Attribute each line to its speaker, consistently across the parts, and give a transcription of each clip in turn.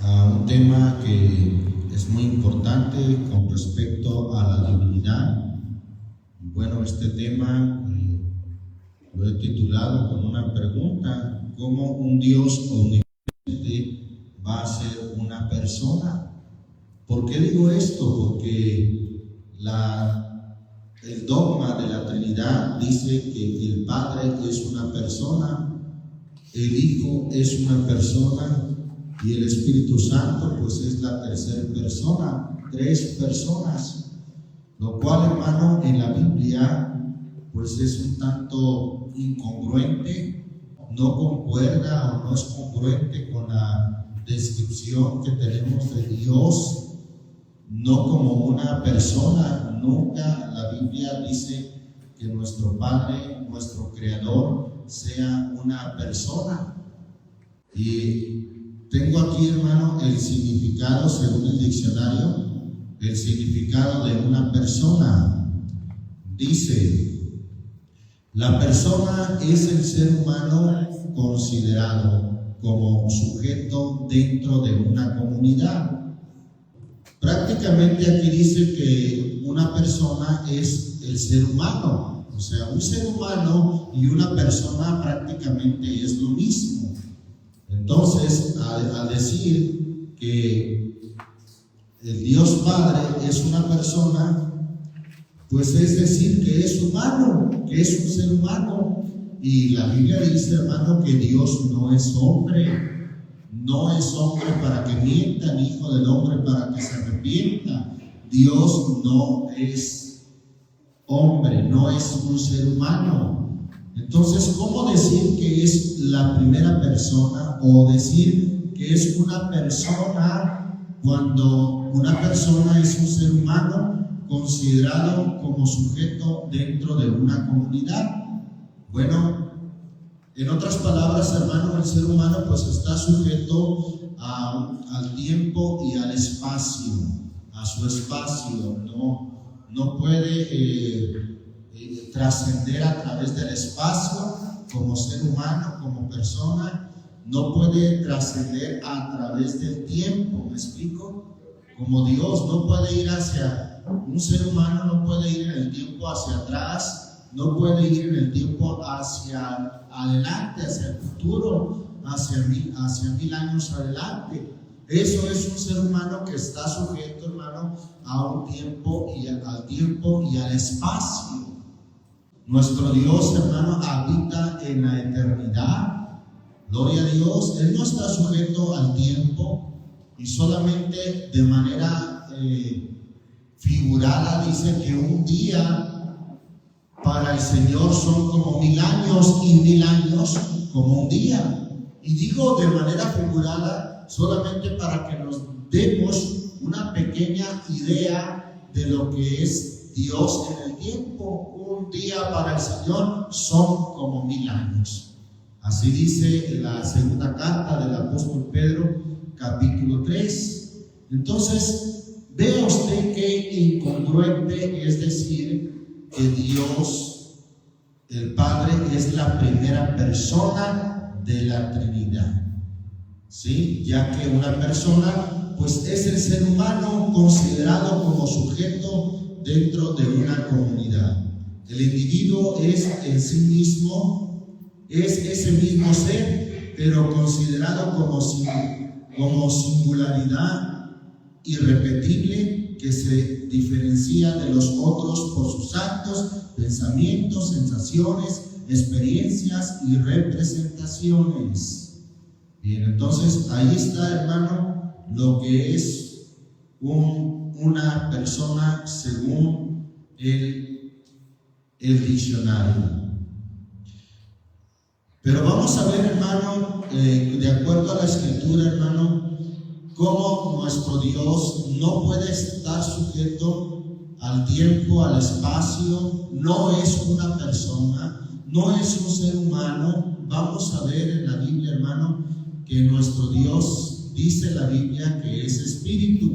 Speaker 1: a un tema que es muy importante con respecto a la divinidad. Bueno, este tema lo he titulado con una pregunta: ¿cómo un Dios omnipotente va a ser una persona? ¿Por qué digo esto? Porque el dogma de la Trinidad dice que el Padre es una persona, el Hijo es una persona y el Espíritu Santo pues es la tercera persona, tres personas, lo cual, hermano, en la Biblia pues es un tanto incongruente, no concuerda o no es congruente con la descripción que tenemos de Dios, no como una persona. Nunca la Biblia dice que nuestro Padre, nuestro Creador, sea una persona. Y tengo aquí, hermano, el significado según el diccionario, el significado de una persona. Dice: la persona es el ser humano considerado como sujeto dentro de una comunidad. Prácticamente aquí dice que una persona es el ser humano, o sea, un ser humano y una persona prácticamente es lo mismo. Entonces, al decir que el Dios Padre es una persona, pues es decir que es humano, que es un ser humano. Y la Biblia dice, hermano, que Dios no es hombre. No es hombre para que mienta, ni hijo del hombre para que se arrepienta. Dios no es hombre, no es un ser humano. Entonces, ¿cómo decir que es la primera persona o decir que es una persona cuando una persona es un ser humano considerado como sujeto dentro de una comunidad? Bueno, en otras palabras, hermano, el ser humano pues está sujeto al tiempo y al espacio, a su espacio. No puede trascender a través del espacio como ser humano, como persona. No puede trascender a través del tiempo, ¿me explico? Como Dios no puede ir hacia un ser humano, no puede ir en el tiempo hacia atrás, no puede ir en el tiempo hacia adelante, hacia el futuro, hacia mil años adelante. Eso es un ser humano que está sujeto, hermano, a un tiempo al tiempo y al espacio. Nuestro Dios, hermano, habita en la eternidad. Gloria a Dios. Él no está sujeto al tiempo y solamente de manera figurada dice que un día para el Señor son como 1000 años y 1000 años como un día. Y digo de manera figurada solamente para que nos demos una pequeña idea de lo que es Dios en el tiempo. Un día para el Señor son como 1000 años. Así dice la segunda carta del apóstol Pedro, capítulo 3. Entonces, vea usted qué incongruente es decir que Dios, el Padre, es la primera persona de la Trinidad, ¿sí? Ya que una persona, pues es el ser humano considerado como sujeto dentro de una comunidad. El individuo es en sí mismo, es ese mismo ser, pero considerado como singularidad irrepetible que se diferencia de los otros por sus actos, pensamientos, sensaciones, experiencias y representaciones. Bien, entonces ahí está, hermano, lo que es una persona según el diccionario. Pero vamos a ver, hermano, de acuerdo a la Escritura, hermano, cómo nuestro Dios no puede estar sujeto al tiempo, al espacio, no es una persona, no es un ser humano. Vamos a ver en la Biblia, hermano, que nuestro Dios, dice la Biblia, que es espíritu.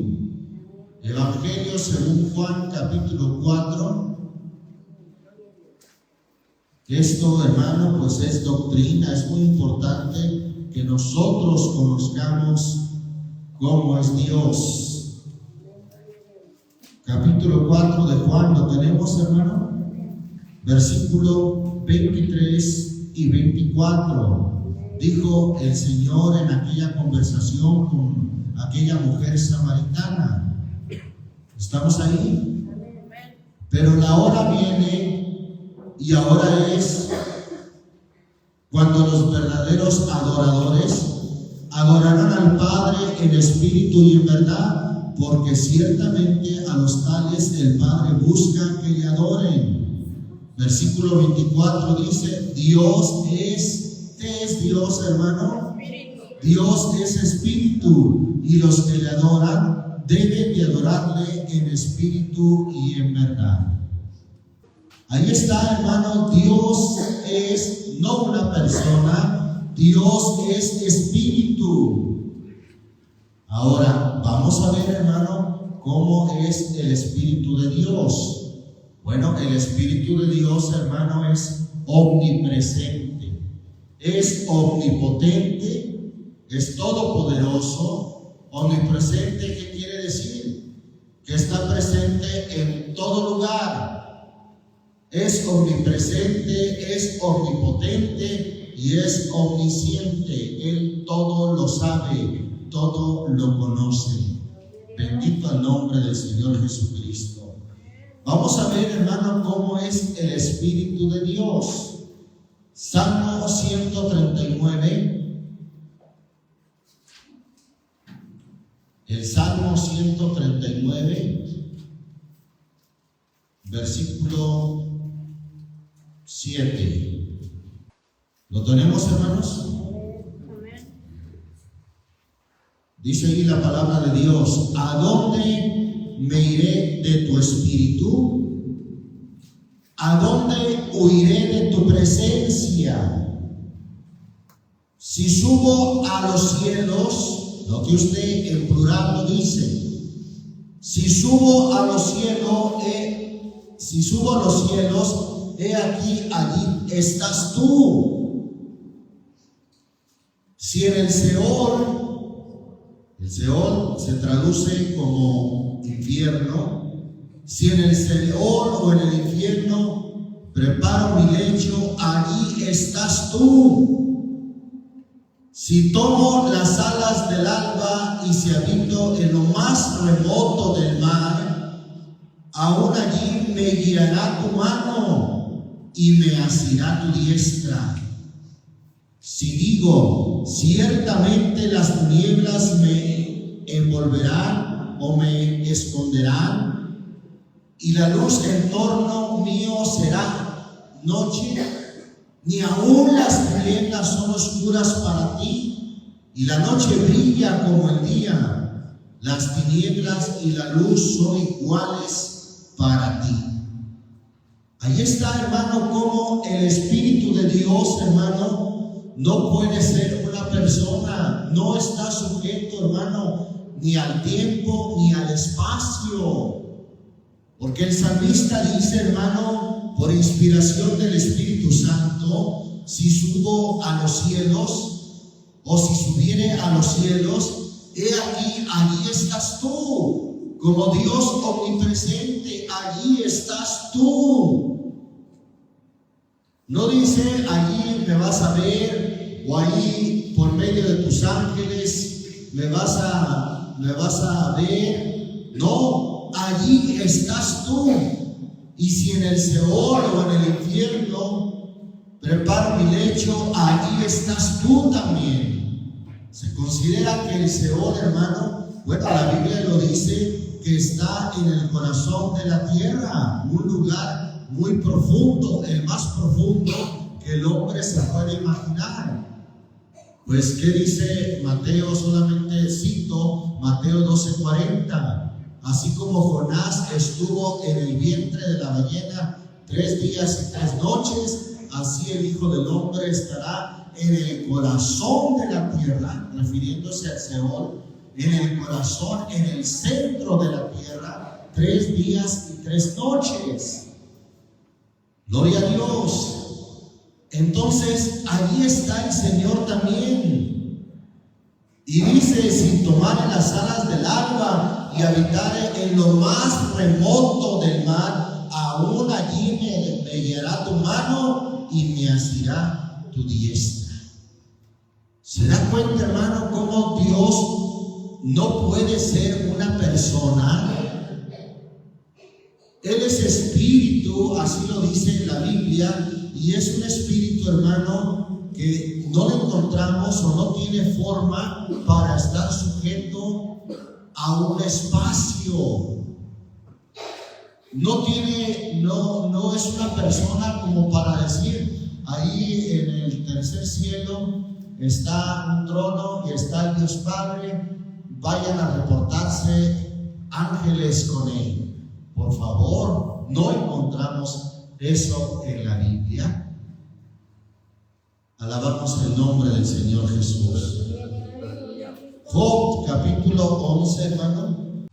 Speaker 1: Evangelio según Juan, capítulo 4. Esto, hermano, pues es doctrina, es muy importante que nosotros conozcamos cómo es Dios. Capítulo 4 de Juan, ¿lo tenemos, hermano? Versículo 23 y 24. Dijo el Señor en aquella conversación con aquella mujer samaritana. ¿Estamos ahí? Pero la hora viene y ahora es cuando los verdaderos adoradores adorarán al Padre en espíritu y en verdad, porque ciertamente a los tales el Padre busca que le adoren. Versículo 24 dice, Dios es, ¿qué es Dios, hermano? Dios es espíritu, y los que le adoran deben de adorarle en espíritu y en verdad. Ahí está, hermano, Dios es no una persona, Dios es espíritu. Ahora, vamos a ver, hermano, cómo es el Espíritu de Dios. Bueno, el Espíritu de Dios, hermano, es omnipresente, es omnipotente, es todopoderoso. Omnipresente, ¿qué quiere decir? Que está presente en todo lugar. Es omnipresente, es omnipotente y es omnisciente. Él todo lo sabe, todo lo conoce. Bendito el nombre del Señor Jesucristo. Vamos a ver, hermano, cómo es el Espíritu de Dios. Salmo 139. El Salmo 139, versículo 7. ¿Lo tenemos, hermanos? Dice ahí la palabra de Dios: ¿a dónde me iré de tu espíritu? ¿A dónde huiré de tu presencia? Si subo a los cielos, lo que usted en plural lo dice, si subo a los cielos, he aquí, allí estás tú. Si en el Seol se traduce como infierno, si en el Seol o en el infierno preparo mi lecho, allí estás tú. Si tomo las alas del alba y si habito en lo más remoto del mar, aún allí me guiará tu mano y me asirá tu diestra. Si digo, ciertamente las tinieblas me envolverán o me esconderán, y la luz en torno mío será noche, ni aún las tinieblas son oscuras para ti, y la noche brilla como el día. Las tinieblas y la luz son iguales para ti. Ahí está, hermano, como el Espíritu de Dios, hermano, no puede ser una persona, no está sujeto, hermano, ni al tiempo ni al espacio. Porque el salmista dice, hermano, por inspiración del Espíritu Santo, si subo a los cielos, o si subiere a los cielos, he aquí, allí estás tú. Como Dios omnipresente, allí estás tú. No dice, allí me vas a ver, o allí por medio de tus ángeles me vas a ver. No, allí estás tú. Y si en el Seol o en el infierno preparo mi lecho, allí estás tú también. Se considera que el Seol, hermano, bueno, la Biblia lo dice, que está en el corazón de la tierra, un lugar muy profundo, el más profundo que el hombre se puede imaginar. Pues, ¿qué dice Mateo? Solamente cito Mateo 12:40. Así como Jonás estuvo en el vientre de la ballena 3 días y 3 noches, así el Hijo del Hombre estará en el corazón de la tierra, refiriéndose al Seol, en el corazón, en el centro de la tierra, 3 días y 3 noches. Gloria a Dios. Entonces, allí está el Señor también. Y dice: si tomare las alas del alba y habitare en lo más remoto del mar, aún allí me guiará tu mano y me asirá tu diestra. ¿Se da cuenta, hermano, cómo Dios no puede ser una persona? Él es espíritu, así lo dice en la Biblia, y es un espíritu, hermano, que no le encontramos o no tiene forma para estar sujeto a un espacio. No es una persona como para decir: ahí en el tercer cielo está un trono y está el Dios Padre, vayan a reportarse ángeles con él. Por favor, no encontramos eso en la Biblia. Alabamos el nombre del Señor Jesús. Job capítulo 11, hermano.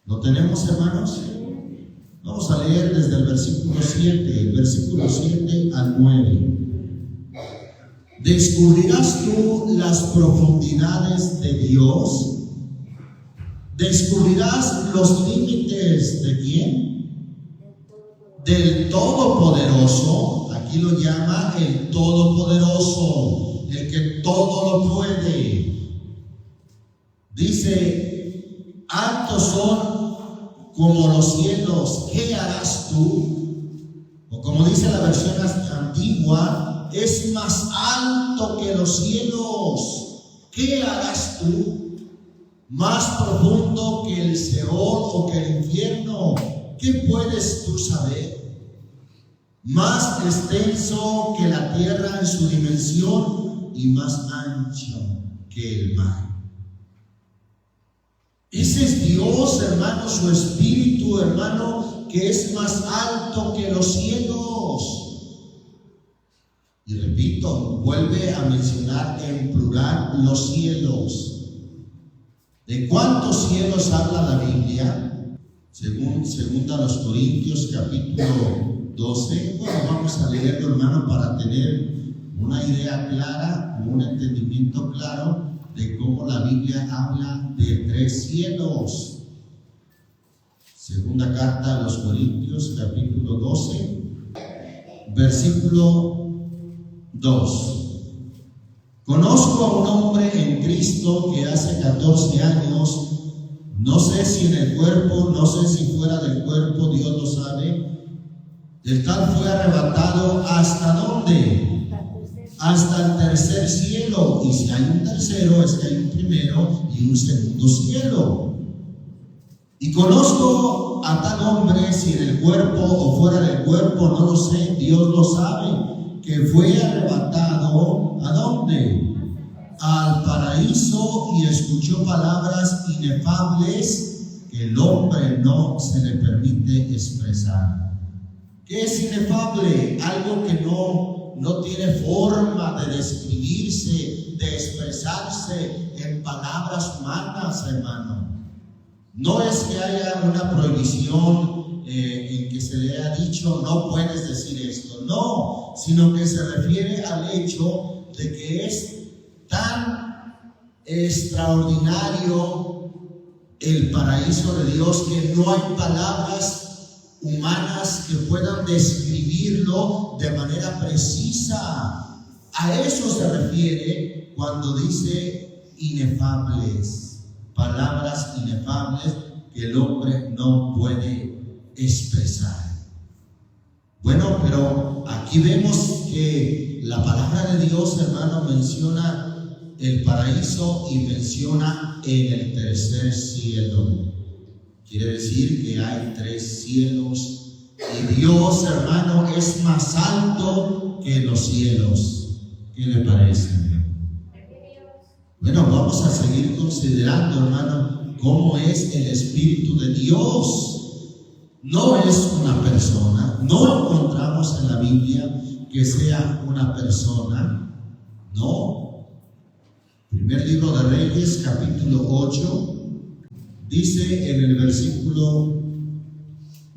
Speaker 1: ¿Lo tenemos, hermanos? Vamos a leer desde el versículo 7, el versículo 7 al 9. ¿Descubrirás tú las profundidades de Dios? ¿Descubrirás los límites de quién? Del Todopoderoso. Aquí lo llama el Todopoderoso, el que todo lo puede. Dice: altos son como los cielos, ¿qué harás tú? O como dice la versión antigua, es más alto que los cielos, ¿qué harás tú? Más profundo que el Seol o que el infierno, ¿qué puedes tú saber? Más extenso que la tierra en su dimensión y más ancho que el mar. Ese es Dios, hermano, su espíritu, hermano, que es más alto que los cielos. Y repito, vuelve a mencionar en plural los cielos. ¿De cuántos cielos habla la Biblia? Según 2 Corintios capítulo 12. Bueno, vamos a leerlo, hermano, para tener una idea clara, un entendimiento claro de cómo la Biblia habla de 3 cielos. Segunda carta a los Corintios capítulo 12, versículo 2. Conozco a un hombre en Cristo que hace 14 años, no sé si en el cuerpo, no sé si fuera del cuerpo, Dios lo sabe, el tal fue arrebatado ¿hasta dónde? Hasta el tercer cielo. Y si hay un tercero, es que hay un primero y un segundo cielo. Y conozco a tal hombre, si en el cuerpo o fuera del cuerpo, no lo sé, Dios lo sabe, que fue arrebatado ¿a dónde? Al paraíso, y escuchó palabras inefables que el hombre no se le permite expresar. ¿Qué es inefable? Algo que no tiene forma de describirse, de expresarse en palabras humanas, hermano. No es que haya una prohibición en que se le ha dicho no puedes decir esto, no, sino que se refiere al hecho de que es tan extraordinario el paraíso de Dios que no hay palabras humanas que puedan describirlo de manera precisa. A eso se refiere cuando dice inefables, palabras inefables que el hombre no puede expresar. Bueno, pero aquí vemos que la palabra de Dios, hermano, menciona el paraíso y menciona en el tercer cielo. Quiere decir que hay 3 cielos y Dios, hermano, es más alto que los cielos. ¿Qué le parece? Bueno, vamos a seguir considerando, hermano, cómo es el Espíritu de Dios. No es una persona, no encontramos en la Biblia que sea una persona, no. Primer libro de Reyes, capítulo 8, dice en el versículo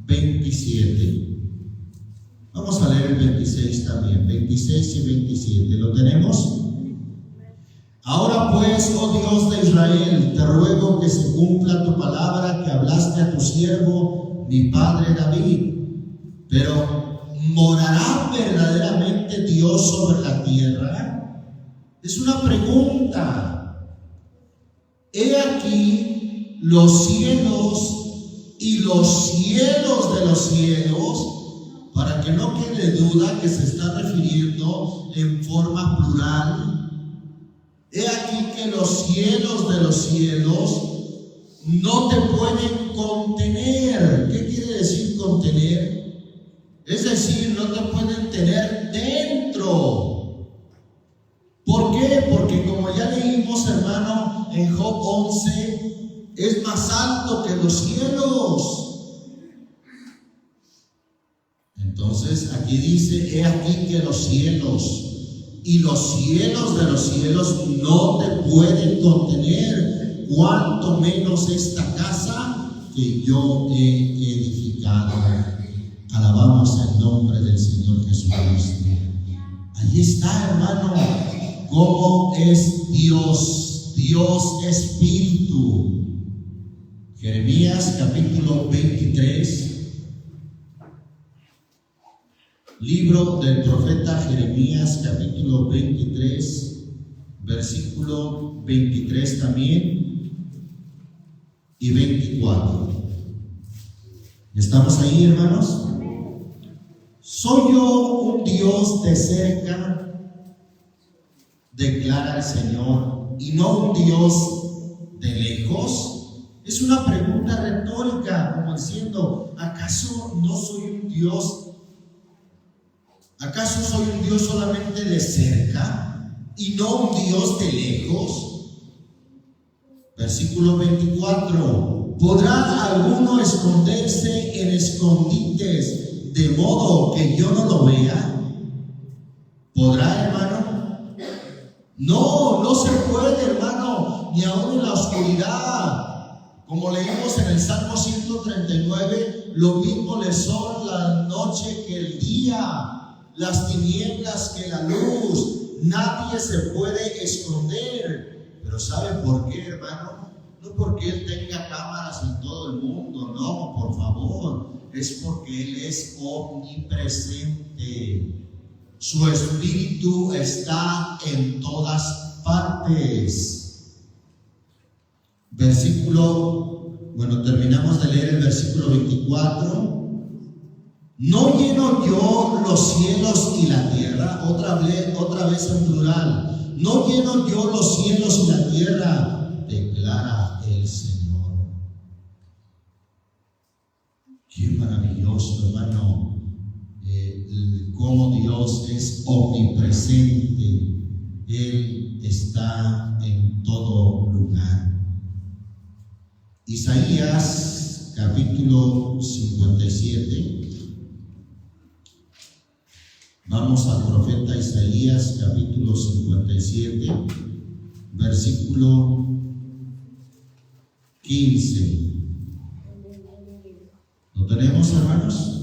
Speaker 1: 27. Vamos a leer el 26 también, 26 y 27. ¿Lo tenemos? Ahora pues, oh Dios de Israel, te ruego que se cumpla tu palabra que hablaste a tu siervo, mi padre David. Pero, ¿morará verdaderamente Dios sobre la tierra? Es una pregunta. He aquí los cielos y los cielos de los cielos, para que no quede duda que se está refiriendo en forma plural. He aquí que los cielos de los cielos no te pueden contener. ¿Qué quiere decir contener? Es decir, no te pueden tener dentro. ¿Por qué? Porque como ya leímos, hermano, en Job 11, es más alto que los cielos. Entonces aquí dice, he aquí que los cielos y los cielos de los cielos no te pueden contener, cuanto menos esta casa que yo he edificado. Alabamos el nombre del Señor Jesucristo. Allí está, hermano, cómo es Dios. Dios Espíritu. Jeremías capítulo 23. Libro del profeta Jeremías, capítulo 23, versículo 23 también y 24. ¿Estamos ahí, hermanos? ¿Soy yo un Dios de cerca? Declara el Señor, y no un Dios de lejos. Es una pregunta retórica, como diciendo, ¿acaso no soy un Dios? ¿Acaso soy un Dios solamente de cerca y no un Dios de lejos? Versículo 24. ¿Podrá alguno esconderse en escondites de modo que yo no lo vea? ¿Podrá, hermano? No, no se puede, hermano, ni aún en la oscuridad. Como leímos en el Salmo 139, lo mismo le son la noche que el día, las tinieblas que la luz. Nadie se puede esconder. Pero ¿sabe por qué, hermano? No porque Él tenga cámaras en todo el mundo, no, por favor. Es porque Él es omnipresente. Su Espíritu está en todas partes. Terminamos de leer el versículo 24. ¿No lleno yo los cielos y la tierra? Otra vez en plural. ¿No lleno yo los cielos y la tierra? Declara el Señor. Qué maravilloso, hermano, cómo Dios es omnipresente. Él está en todo lugar. Isaías capítulo 57. Vamos al profeta Isaías capítulo 57, versículo 15. ¿Lo tenemos, hermanos?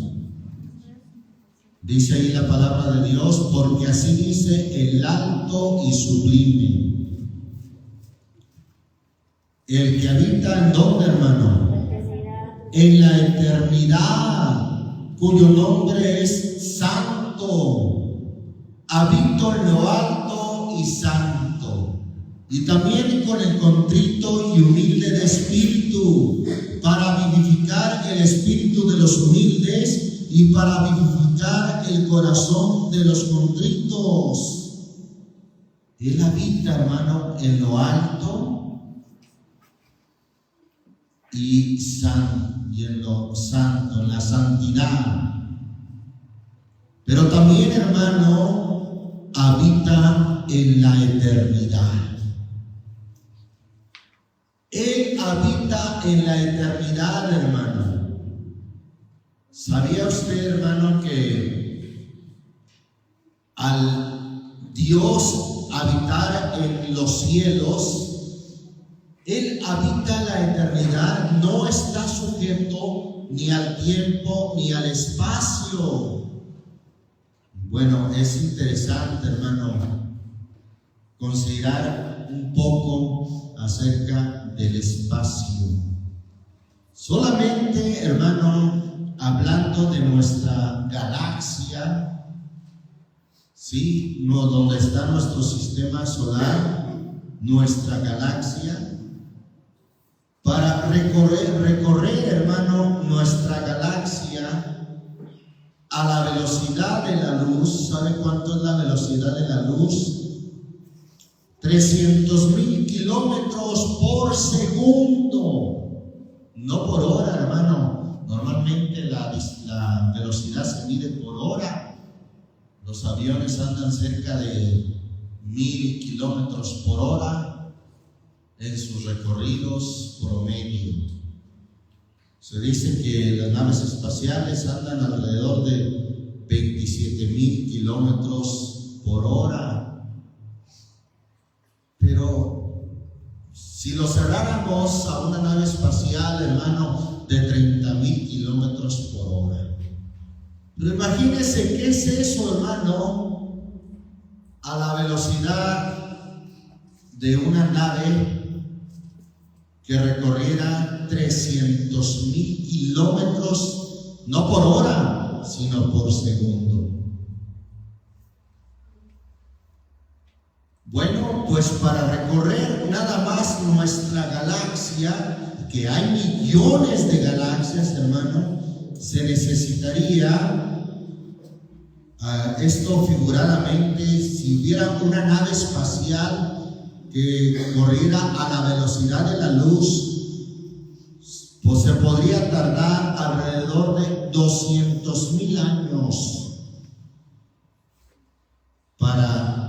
Speaker 1: Dice ahí la palabra de Dios, porque así dice el alto y sublime, el que habita en donde, hermano, en la eternidad, cuyo nombre es santo. Habito en lo alto y santo, y también con el contrito y humilde de espíritu, para vivificar el espíritu de los humildes y para vivificar el corazón de los contritos. Él habita, hermano, en lo alto y en lo santo, en la santidad. Pero también, hermano, habita en la eternidad. Él habita en la eternidad, hermano. ¿Sabía usted, hermano, que al Dios habitar en los cielos, Él habita la eternidad, no está sujeto ni al tiempo ni al espacio? Bueno, es interesante, hermano, considerar un poco acerca del espacio. Solamente, hermano, hablando de nuestra galaxia, ¿sí? Donde está nuestro sistema solar, nuestra galaxia, para recorrer, hermano, nuestra galaxia a la velocidad de la luz. ¿Sabe cuánto es la velocidad de la luz? 300,000 kilómetros por segundo. No por hora, hermano. Normalmente la velocidad se mide por hora. Los aviones andan cerca de 1,000 kilómetros por hora en sus recorridos promedio. Se dice que las naves espaciales andan alrededor de 27,000 kilómetros por hora. Pero si lo cerráramos a una nave espacial, hermano, de 30,000 kilómetros por hora. Pero imagínense qué es eso, hermano, a la velocidad de una nave que recorriera 300,000 kilómetros, no por hora, sino por segundo. Bueno, pues para recorrer nada más nuestra galaxia, que hay millones de galaxias, hermano, se necesitaría, esto figuradamente, si hubiera una nave espacial que corriera a la velocidad de la luz, pues se podría tardar alrededor de 200,000 años para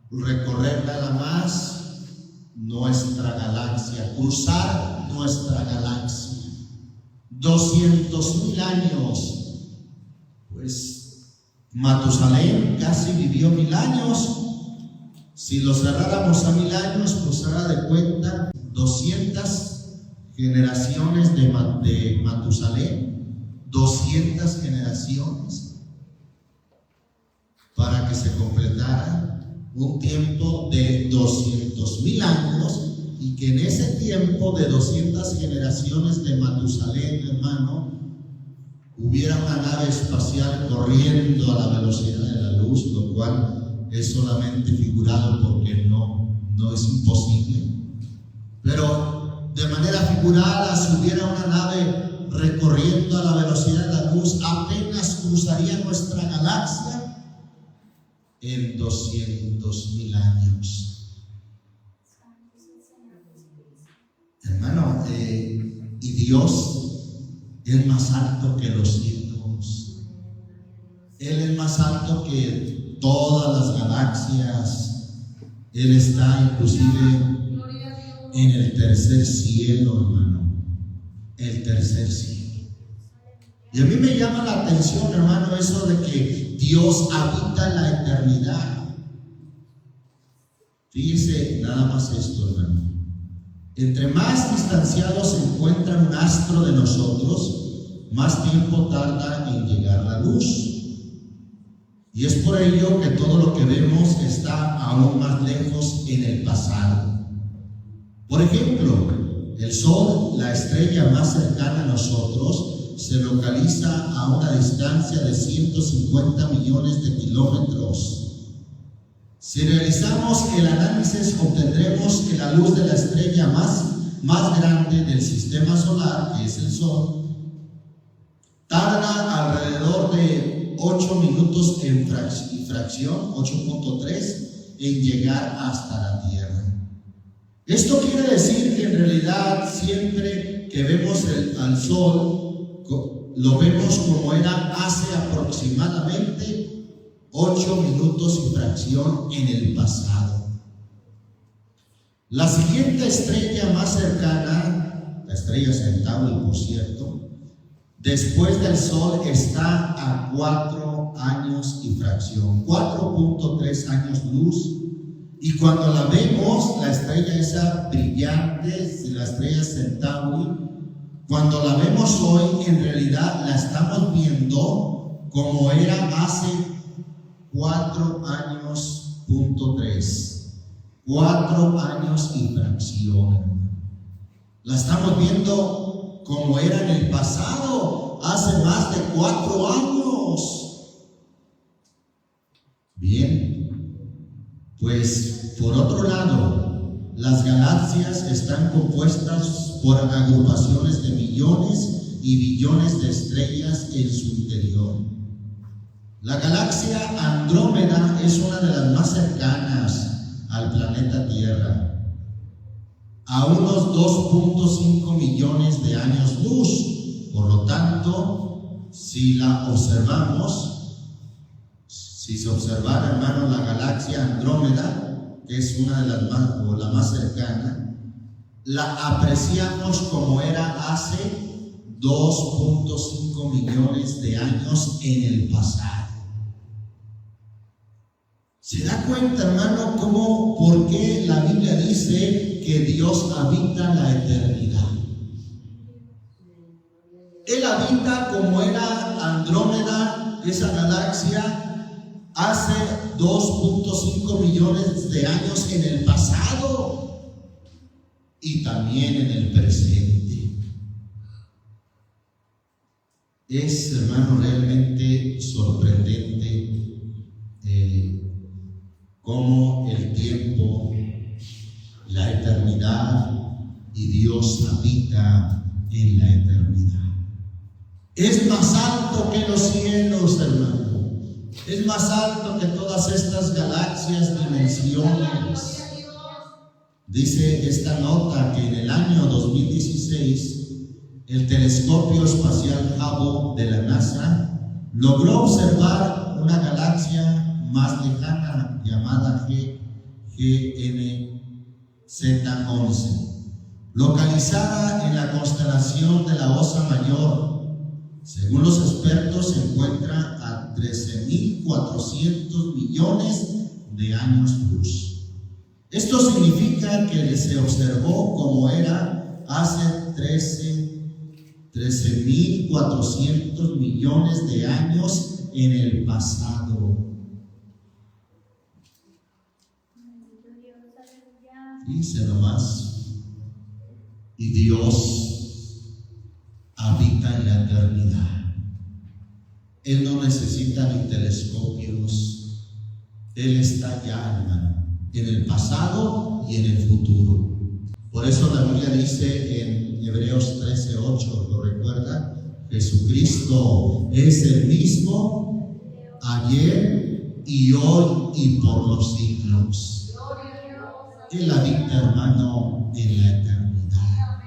Speaker 1: recorrer nada más nuestra galaxia, cruzar nuestra galaxia. 200,000 años. Pues Matusalén casi vivió 1,000 años. Si lo cerráramos a 1,000 años, pues haga de cuenta 200 generaciones de Matusalén, 200 generaciones para que se completara un tiempo de 200,000 años, y que en ese tiempo de 200 generaciones de Matusalén, hermano, hubiera una nave espacial corriendo a la velocidad de la luz, lo cual es solamente figurado porque no es imposible. Pero de manera figurada, si hubiera una nave recorriendo a la velocidad de la luz, apenas cruzaría nuestra galaxia en 200,000 años. Hermano, y Dios es más alto que los cielos. Él es más alto que todas las galaxias. Él está inclusive en el tercer cielo, hermano. El tercer cielo. Y a mí me llama la atención, hermano, eso de que Dios habita en la eternidad. Fíjese nada más esto, hermano. Entre más distanciado se encuentra un astro de nosotros, más tiempo tarda en llegar la luz. Y es por ello que todo lo que vemos está aún más lejos en el pasado. Por ejemplo, el Sol, la estrella más cercana a nosotros, se localiza a una distancia de 150 millones de kilómetros. Si realizamos el análisis, obtendremos que la luz de la estrella más grande del sistema solar, que es el Sol, tarda alrededor de 8 minutos en fracción, 8.3, en llegar hasta la Tierra. Esto quiere decir que en realidad siempre que vemos al Sol, lo vemos como era hace aproximadamente 8 minutos y fracción en el pasado. La siguiente estrella más cercana, la estrella Centauri, por cierto, después del Sol está a 4 años y fracción, 4.3 años luz. Y cuando la vemos, la estrella esa brillante, la estrella Centauri, cuando la vemos hoy, en realidad la estamos viendo como era hace 4 años.3. 4 años y fracción, hermano. La estamos viendo como era en el pasado, hace más de 4 años. Bien, pues por otro lado, las galaxias están compuestas por agrupaciones de millones y billones de estrellas en su interior. La galaxia Andrómeda es una de las más cercanas al planeta Tierra, a unos 2.5 millones de años luz. Por lo tanto, si la observamos, si se observara, hermano, la galaxia Andrómeda, que es una de las más, o la más cercana, la apreciamos como era hace 2.5 millones de años en el pasado. ¿Se da cuenta, hermano, por qué la Biblia dice que Dios habita la eternidad? Él habita como era Andrómeda, esa galaxia, hace 2.5 millones de años en el pasado y también en el presente. Es, hermano, realmente sorprendente cómo el tiempo, la eternidad y Dios habita en la eternidad. Es más alto que los cielos, hermano. Es más alto que todas estas galaxias, dimensiones. Dice esta nota que en el año 2016 el telescopio espacial Hubble de la NASA logró observar una galaxia más lejana llamada GNZ11, localizada en la constelación de la Osa Mayor. Según los expertos, se encuentra a 13.400 millones de años luz. Esto significa que se observó como era hace 13.400 millones de años en el pasado. Dice nomás, y Dios habita en la eternidad. Él no necesita ni telescopios. Él está ya, hermano, en el pasado y en el futuro. Por eso la Biblia dice en Hebreos 13:8, ¿lo recuerda? Jesucristo es el mismo ayer y hoy y por los siglos. Él habita, hermano, en la eternidad.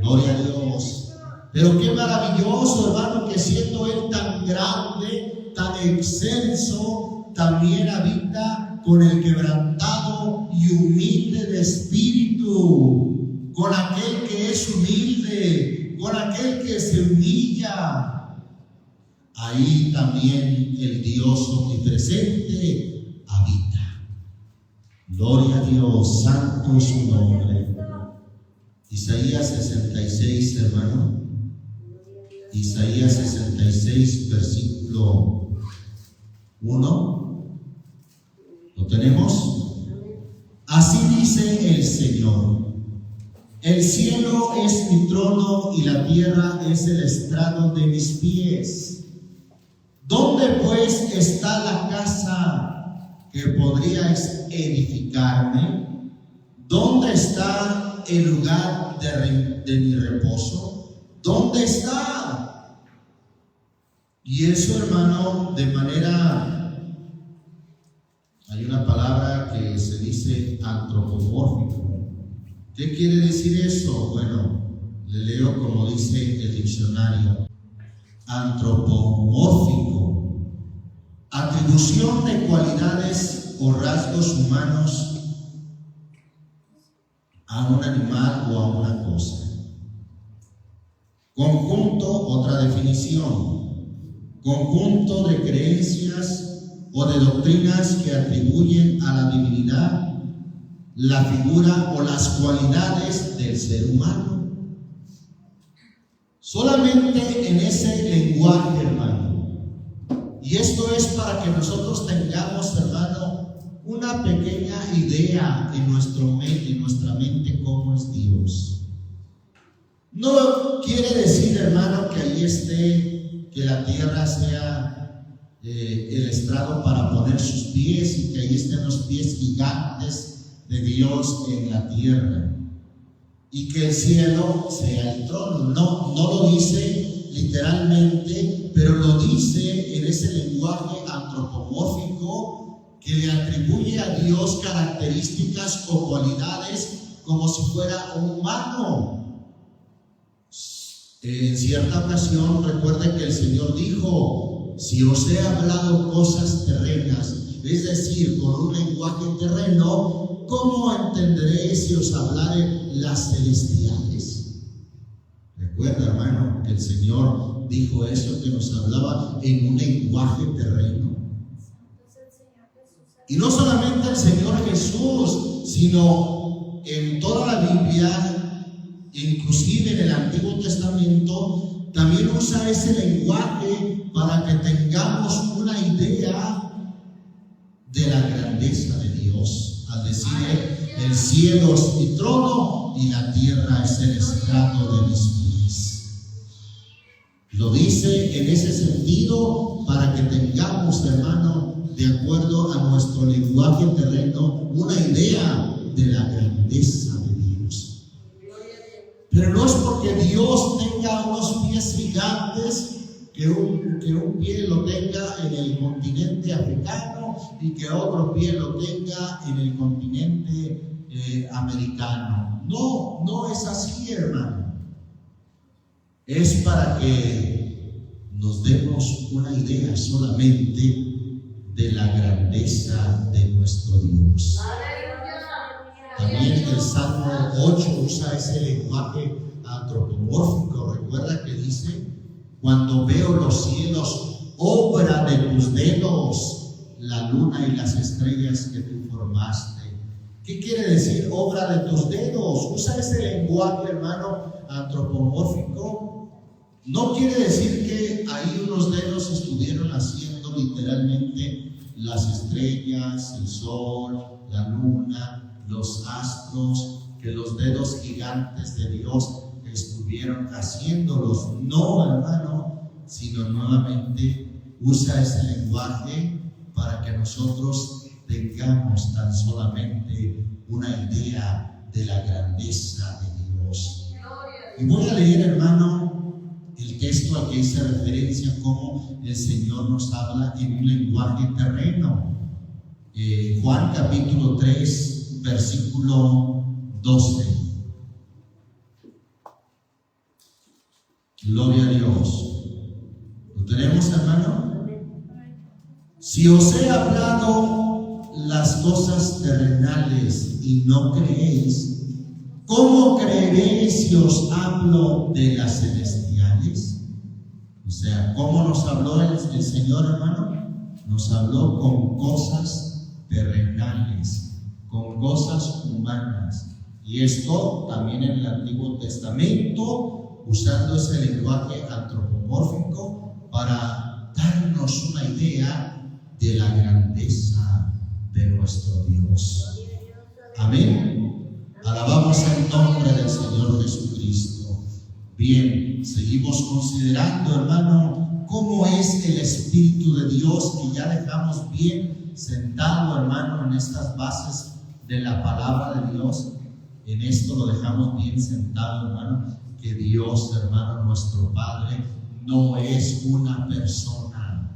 Speaker 1: Gloria a Dios. Pero qué maravilloso, hermano, que siendo Él tan grande, tan excelso, también habita con el quebrantado y humilde de espíritu, con aquel que es humilde, con aquel que se humilla. Ahí también el Dios omnipresente habita. Gloria a Dios, santo es su nombre. Isaías 66, hermano. Isaías 66, versículo 1. ¿Lo tenemos? Así dice el Señor: el cielo es mi trono y la tierra es el estrado de mis pies. ¿Dónde pues está la casa que podríais edificarme? ¿Dónde está el lugar de mi reposo? ¿Dónde está? Y eso, hermano, de manera, hay una palabra que se dice antropomórfico. ¿Qué quiere decir eso? Bueno, le leo como dice el diccionario. Antropomórfico: atribución de cualidades o rasgos humanos a un animal o a una cosa. Conjunto, otra definición: conjunto de creencias o de doctrinas que atribuyen a la divinidad la figura o las cualidades del ser humano. Solamente en ese lenguaje, hermano. Y esto es para que nosotros tengamos, hermano, una pequeña idea en nuestra mente cómo es Dios. No quiere decir, hermano, que ahí esté, que la tierra sea el estrado para poner sus pies y que ahí estén los pies gigantes de Dios en la tierra y que el cielo sea el trono. No lo dice literalmente, pero lo dice en ese lenguaje antropomórfico que le atribuye a Dios características o cualidades como si fuera un humano. En cierta ocasión, recuerden que el Señor dijo: si os he hablado cosas terrenas, es decir, con un lenguaje terreno, ¿cómo entenderé si os hablaré las celestiales? Recuerda, hermano, que el Señor dijo eso, que nos hablaba en un lenguaje terreno. Y no solamente el Señor Jesús, sino en toda la Biblia, inclusive en el Antiguo Testamento, también usa ese lenguaje para que tengamos una idea de la grandeza de Dios. Al decir: el cielo es mi trono y la tierra es el estrado de mis pies. Lo dice en ese sentido para que tengamos, hermano, de acuerdo a nuestro lenguaje terreno, una idea de la grandeza de Dios. Pero no es porque Dios tenga unos pies gigantes, que un pie lo tenga en el continente africano y que otro pie lo tenga en el continente americano. No es así, hermano. Es para que nos demos una idea solamente de la grandeza de nuestro Dios. También el Salmo 8 usa ese lenguaje antropomórfico. Recuerda que dice: cuando veo los cielos, obra de tus dedos, la luna y las estrellas que tú formaste. ¿Qué quiere decir obra de tus dedos? Usa ese lenguaje, hermano, antropomórfico. No quiere decir que ahí unos dedos estuvieron haciendo literalmente las estrellas, el sol, la luna, los astros, que los dedos gigantes de Dios estuvieron haciéndolos. No, hermano, sino nuevamente usa ese lenguaje para que nosotros tengamos tan solamente una idea de la grandeza de Dios. Y voy a leer, hermano, el texto al que hice referencia, cómo el Señor nos habla en un lenguaje terreno. Juan capítulo 3, versículo 12. Gloria a Dios. ¿Lo tenemos, hermano? Si os he hablado las cosas terrenales y no creéis, ¿cómo creeréis si os hablo de las celestiales? O sea, ¿cómo nos habló el Señor, hermano? Nos habló con cosas terrenales, con cosas humanas. Y esto también en el Antiguo Testamento, usando ese lenguaje antropomórfico para darnos una idea de la grandeza de nuestro Dios. Amén. Alabamos el nombre del Señor Jesucristo. Bien, seguimos considerando, hermano, cómo es el Espíritu de Dios, que ya dejamos bien sentado, hermano, en estas bases de la palabra de Dios. En esto lo dejamos bien sentado, hermano, que Dios, hermano, nuestro Padre, no es una persona,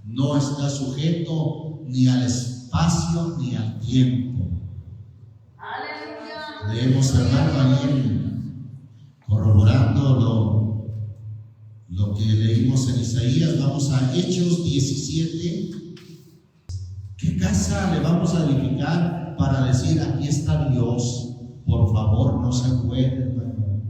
Speaker 1: no está sujeto ni al espacio ni al tiempo. Leemos, hermano, ahí corroborando lo que leímos en Isaías. Vamos a Hechos 17. ¿Qué casa le vamos a edificar para decir: aquí está Dios? Por favor, no se puede, hermano.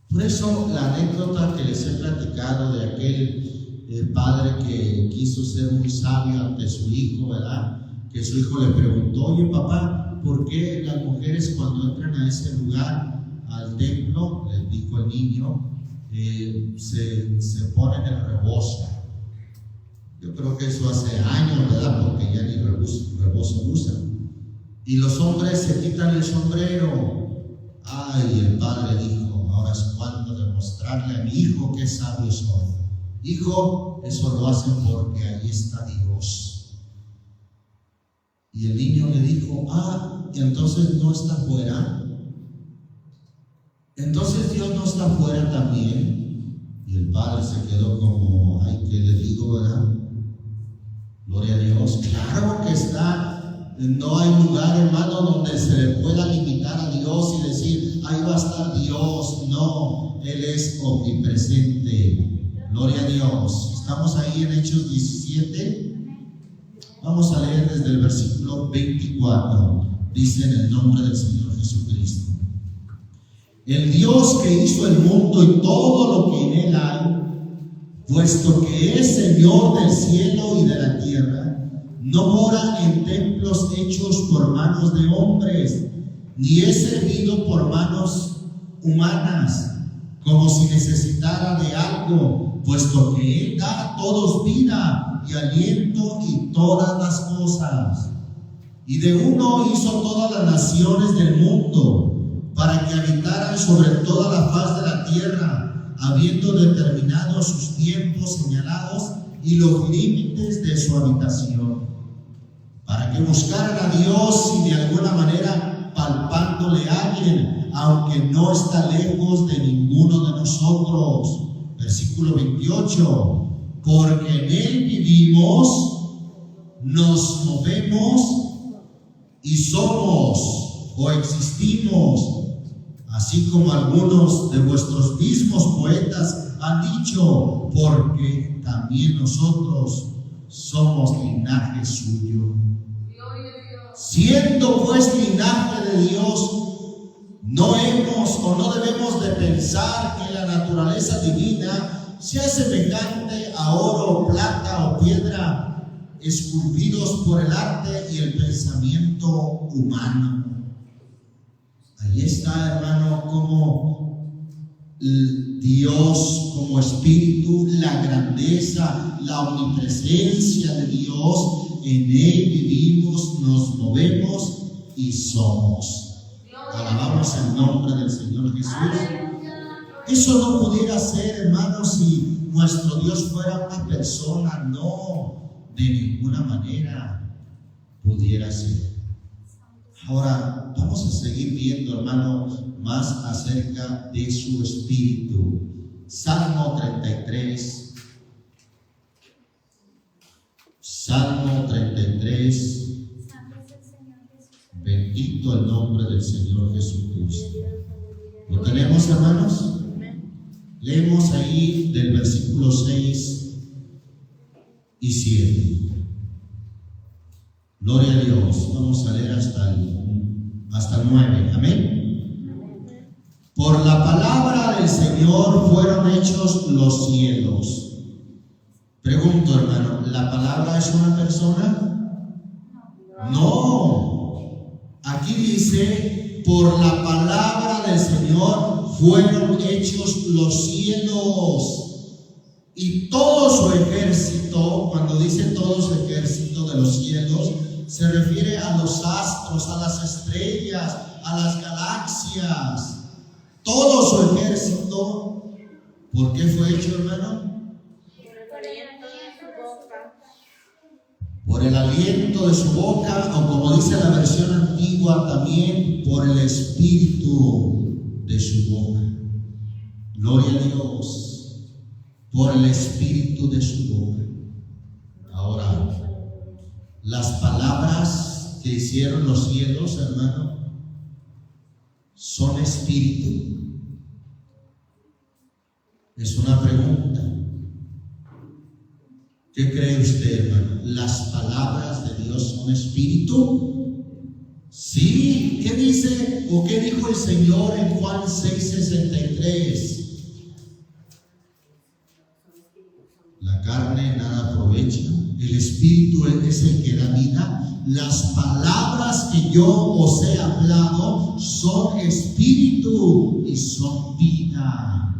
Speaker 1: Por eso la anécdota que les he platicado de aquel padre que quiso ser muy sabio ante su hijo, ¿verdad? Que su hijo le preguntó: oye, papá, ¿por qué las mujeres cuando entran a ese lugar, al templo, les dijo el niño, se ponen el rebozo? Yo creo que eso hace años, ¿verdad? Porque ya ni rebozo usan. Y los hombres se quitan el sombrero. Ay, el padre dijo, ahora es cuando demostrarle a mi hijo qué sabio soy. Hijo, eso lo hacen porque ahí está Dios. Y el niño le dijo, y entonces no está fuera. Entonces Dios no está fuera también. Y el padre se quedó como, ay, ¿qué le digo, verdad? Gloria a Dios. Claro que está. No hay lugar, hermano, donde se le pueda limitar a Dios y decir, ahí va a estar Dios. No, Él es omnipresente. Gloria a Dios. Estamos ahí en Hechos 17. Vamos a leer desde el versículo 24. Dice en el nombre del Señor Jesucristo. El Dios que hizo el mundo y todo lo que en él hay, puesto que es Señor del cielo y de la tierra, no mora en templos hechos por manos de hombres, ni es servido por manos humanas, como si necesitara de algo, puesto que Él da a todos vida y aliento y todas las cosas. Y de uno hizo todas las naciones del mundo, para que habitaran sobre toda la faz de la tierra, habiendo determinado sus tiempos señalados y los límites de su habitación, para que buscaran a Dios y de alguna manera palpándole hallen, aunque no está lejos de ninguno de nosotros. Versículo 28, porque en Él vivimos, nos movemos y somos o existimos, así como algunos de vuestros mismos poetas han dicho, porque también nosotros somos linaje suyo. Siendo pues linaje de Dios, no hemos o no debemos de pensar que la naturaleza divina sea semejante a oro, plata o piedra, esculpidos por el arte y el pensamiento humano. Ahí está, hermano, como Dios, como espíritu, la grandeza, la omnipresencia de Dios. En Él vivimos, nos movemos y somos. Alabamos el nombre del Señor Jesús. Eso no pudiera ser, hermano, si nuestro Dios fuera una persona. No, de ninguna manera pudiera ser. Ahora vamos a seguir viendo, hermano, más acerca de su espíritu. Salmo 33. Salmo 33. Bendito el nombre del Señor Jesucristo. ¿Lo tenemos, hermanos? Leemos ahí del versículo 6 y 7. Gloria a Dios. Vamos a leer hasta el 9. Amén. Por la palabra del Señor fueron hechos los cielos. Pregunto, hermano, ¿la palabra es una persona? No. Aquí dice, por la palabra del Señor fueron hechos los cielos y todo su ejército. Cuando dice todo su ejército de los cielos, se refiere a los astros, a las estrellas, a las galaxias. Todo su ejército. ¿Por qué fue hecho, hermano? Por el aliento de su boca, o como dice la versión antigua también, por el espíritu de su boca. Gloria a Dios. Por el espíritu de su boca. Ahora, las palabras que hicieron los cielos, hermano, son espíritu. Es una pregunta. ¿Qué cree usted, hermano? ¿Las palabras de Dios son espíritu? Sí. ¿Qué dice o qué dijo el Señor en Juan 6:63? La carne nada aprovecha, el espíritu es el que da vida. Las palabras que yo os he hablado son espíritu y son vida.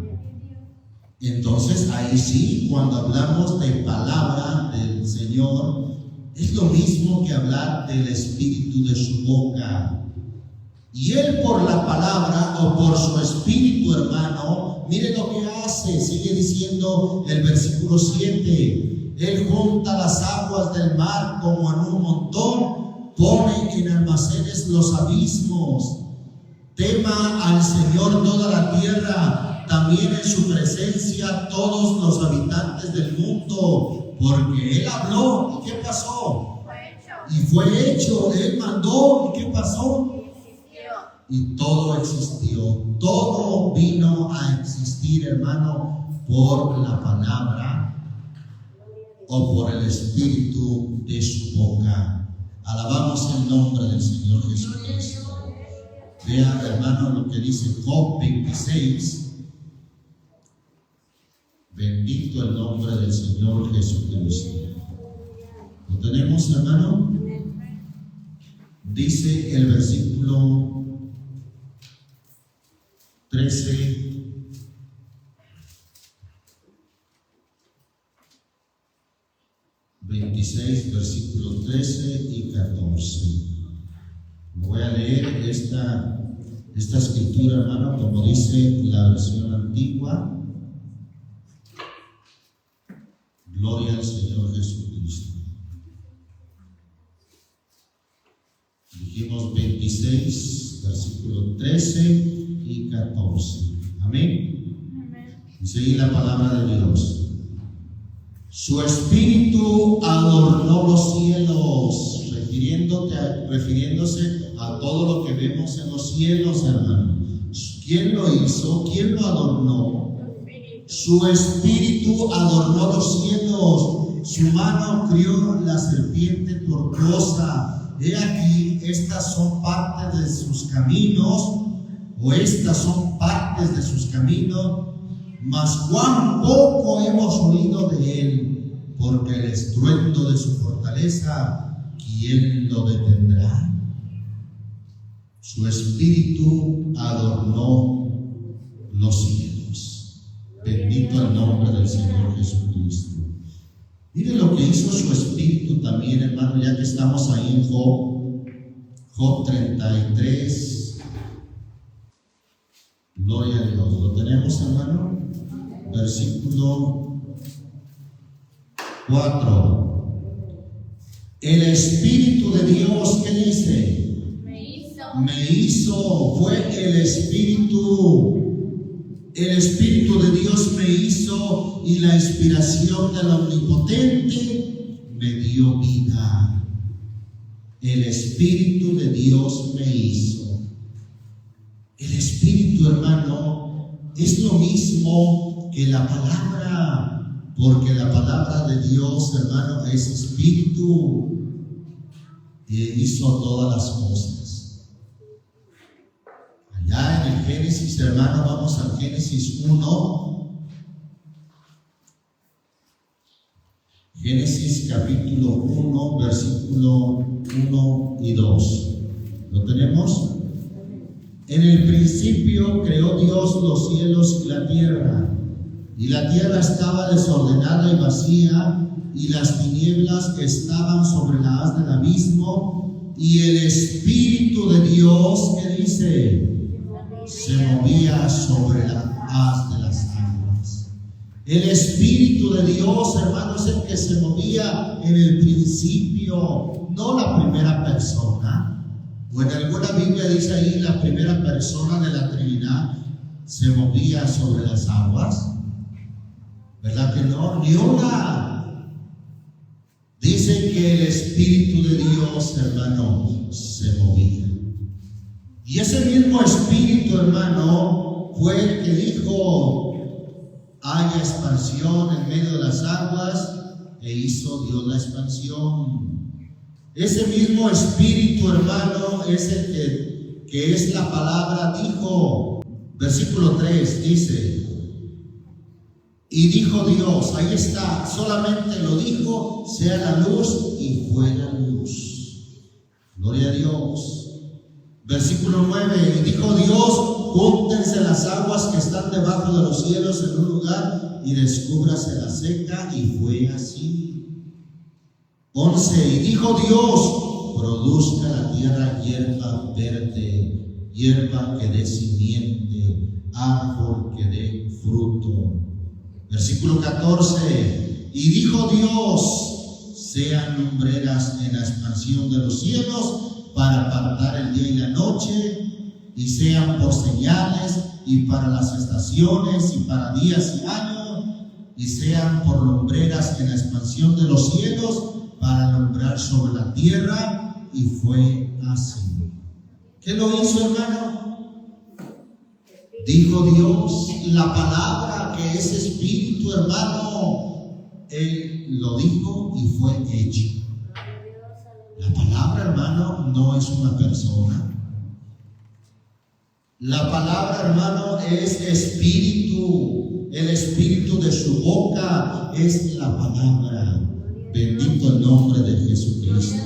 Speaker 1: Entonces ahí sí, cuando hablamos de palabra del Señor, es lo mismo que hablar del espíritu de su boca. Y Él por la palabra o por su espíritu, hermano, mire lo que hace, sigue diciendo el versículo 7. Él junta las aguas del mar como en un montón, pone en almacenes los abismos. Tema al Señor toda la tierra, también en su presencia todos los habitantes del mundo, porque Él habló, ¿y qué pasó? Y fue hecho, Él mandó, ¿y qué pasó? Y todo existió, todo vino a existir, hermano, por la palabra o por el espíritu de su boca. Alabamos el nombre del Señor Jesucristo. Vea, hermano, lo que dice Job 26. Bendito el nombre del Señor Jesucristo. ¿Lo tenemos, hermano? Dice el versículo 13, 26, versículo 13 y 14. Voy a leer esta escritura, hermano, como dice la versión antigua. Gloria al Señor Jesucristo. Dijimos 26, versículo 13 y 14. Amén. Dice ahí la palabra de Dios. Su espíritu adornó los cielos, refiriéndose a todo lo que vemos en los cielos, hermano. ¿Quién lo hizo? ¿Quién lo adornó? Su espíritu adornó los cielos, su mano crió la serpiente tortuosa. He aquí, estas son partes de sus caminos, o estas son partes de sus caminos, mas cuán poco hemos oído de él, porque el estruendo de su fortaleza, ¿quién lo detendrá? Su espíritu adornó los cielos. Bendito el nombre del Señor Jesucristo. Mire lo que hizo su espíritu también, hermano, ya que estamos ahí en Job 33. Gloria a Dios. ¿Lo tenemos, hermano? Versículo 4. El Espíritu de Dios, ¿qué dice? Me hizo. Fue el Espíritu de Dios me hizo, y la inspiración del Omnipotente me dio vida. El Espíritu de Dios me hizo. El Espíritu, hermano, es lo mismo que la palabra, porque la palabra de Dios, hermano, es Espíritu, y hizo todas las cosas. Allá en el Génesis, hermano, vamos al Génesis 1. Génesis capítulo 1, versículo 1 y 2. ¿Lo tenemos? En el principio creó Dios los cielos y la tierra estaba desordenada y vacía, y las tinieblas estaban sobre la haz del abismo, y el Espíritu de Dios, ¿qué dice? Se movía sobre la haz de las aguas. El Espíritu de Dios, hermano, es el que se movía en el principio, no la primera persona. O en alguna Biblia dice ahí la primera persona de la Trinidad se movía sobre las aguas. ¿Verdad que no? Ni una. Dice que el Espíritu de Dios, hermano, se movía. Y ese mismo Espíritu, hermano, fue el que dijo: haya expansión en medio de las aguas, e hizo Dios la expansión. Ese mismo Espíritu, hermano, es el que es la palabra, dijo. Versículo 3 dice: y dijo Dios, ahí está, solamente lo dijo, sea la luz, y fue la luz. Gloria a Dios. Versículo 9, y dijo Dios: júntense las aguas que están debajo de los cielos en un lugar, y descúbrase la seca, y fue así. 11. Y dijo Dios: produzca la tierra hierba verde, hierba que dé simiente, árbol que dé fruto. Versículo 14. Y dijo Dios: sean lumbreras en la expansión de los cielos para apartar el día y la noche, y sean por señales y para las estaciones y para días y años, y sean por lumbreras en la expansión de los cielos para alumbrar sobre la tierra. Y fue así. ¿Qué lo hizo, hermano? Dijo Dios, la palabra que es espíritu, hermano, Él lo dijo y fue hecho. La palabra, hermano, no es una persona. La palabra, hermano, es espíritu. El espíritu de su boca es la palabra. Bendito el nombre de Jesucristo.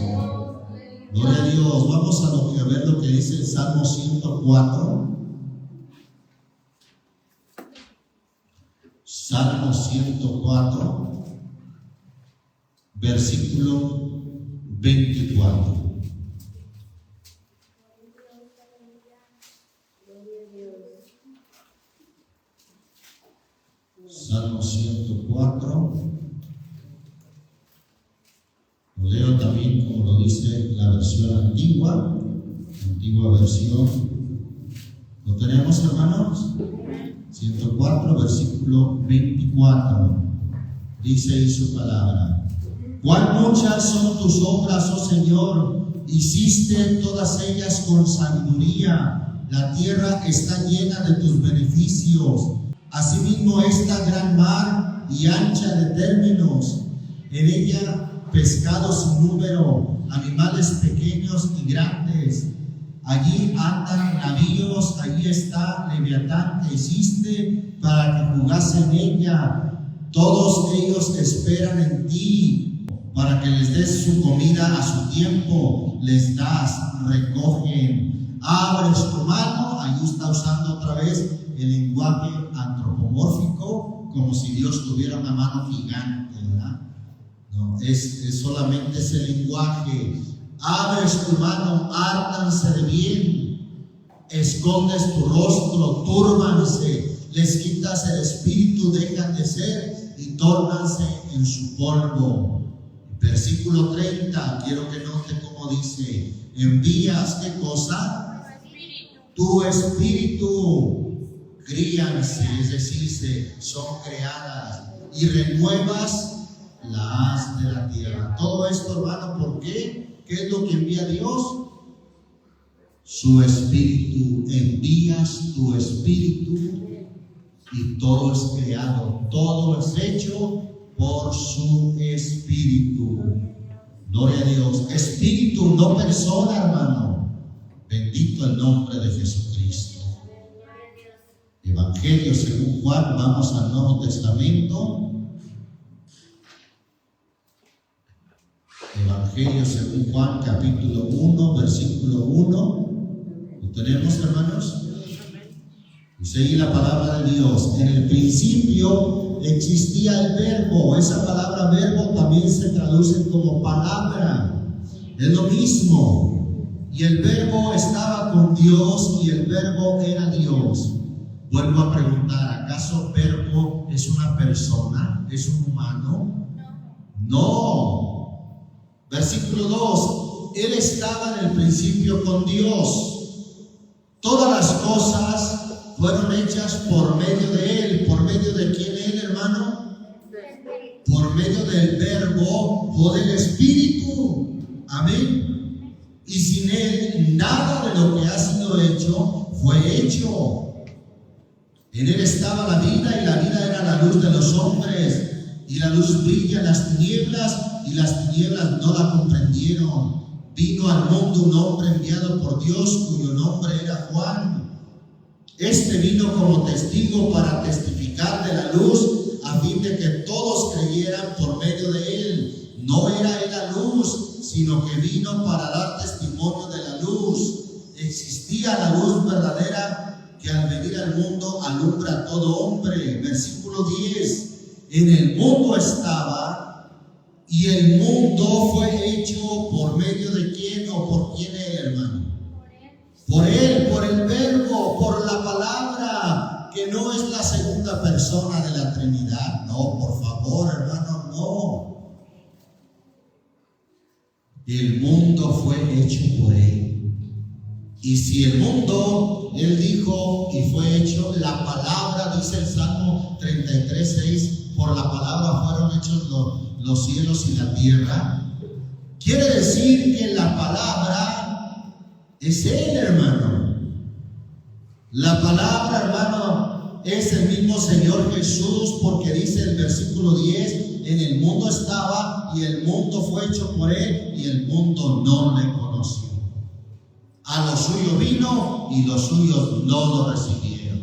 Speaker 1: Gloria a Dios. Vamos a ver lo que dice el Salmo 104. Salmo 104, versículo 24. Salmo 104. Lo leo también como lo dice la versión antigua versión. ¿Lo tenemos, hermanos? 104, versículo 24. Dice ahí su palabra: cuán muchas son tus obras, oh Señor, hiciste todas ellas con sabiduría. La tierra está llena de tus beneficios. Asimismo esta gran mar y ancha de términos, en ella pescados sin número, animales pequeños y grandes. Allí andan navíos, allí está Leviatán que hiciste para que jugase en ella. Todos ellos esperan en ti para que les des su comida a su tiempo. Les das, recogen. Abres tu mano, allí está usando otra vez el lenguaje antropomórfico, como si Dios tuviera una mano gigante, ¿verdad? No, es solamente ese lenguaje. Abres tu mano, hártanse de bien, escondes tu rostro, túrbanse, les quitas el espíritu, dejan de ser y tórnanse en su polvo. Versículo 30, quiero que note cómo dice: envías, ¿qué cosa? Tu espíritu, críanse, es decir, son creadas, y renuevas la haz de la tierra. Todo esto, hermano, ¿por qué? ¿Qué es lo que envía Dios? Su espíritu. Envías tu espíritu y todo es creado, todo es hecho por su espíritu. Gloria a Dios. Espíritu, no persona, hermano. Bendito el nombre de Jesucristo. Evangelio según Juan. Vamos al Nuevo Testamento. Evangelio según Juan, capítulo 1, versículo 1. ¿Lo tenemos, hermanos? Dice ahí la palabra de Dios: en el principio existía el verbo. Esa palabra verbo también se traduce como palabra. Es lo mismo. Y el verbo estaba con Dios y el verbo era Dios. Vuelvo a preguntar, ¿acaso verbo es una persona? ¿Es un humano? No. Versículo 2: Él estaba en el principio con Dios. Todas las cosas fueron hechas por medio de Él. ¿Por medio de quién Él, hermano? Por medio del verbo o del Espíritu. Amén. Y sin Él, nada de lo que ha sido hecho fue hecho. En Él estaba la vida, y la vida era la luz de los hombres. Y la luz brilla en las tinieblas, y las tinieblas no la comprendieron. Vino al mundo un hombre enviado por Dios, cuyo nombre era Juan. Este vino como testigo para testificar de la luz, a fin de que todos creyeran por medio de él. No era él la luz, sino que vino para dar testimonio de la luz. Existía la luz verdadera que al venir al mundo alumbra a todo hombre. Versículo 10. En el mundo estaba, y el mundo fue hecho por medio de quién o por quién es, hermano. Por él, por el verbo, por la palabra, que no es la segunda persona de la Trinidad. No, por favor, hermano, no. El mundo fue hecho por él. Y si el mundo, él dijo, y fue hecho, la palabra, dice el Salmo 33:6, por la palabra fueron hechos los cielos y la tierra. Quiere decir que la palabra es él, hermano. La palabra, hermano, es el mismo Señor Jesús, porque dice el versículo 10, en el mundo estaba y el mundo fue hecho por él y el mundo no le conoció. A lo suyo vino y los suyos no lo recibieron.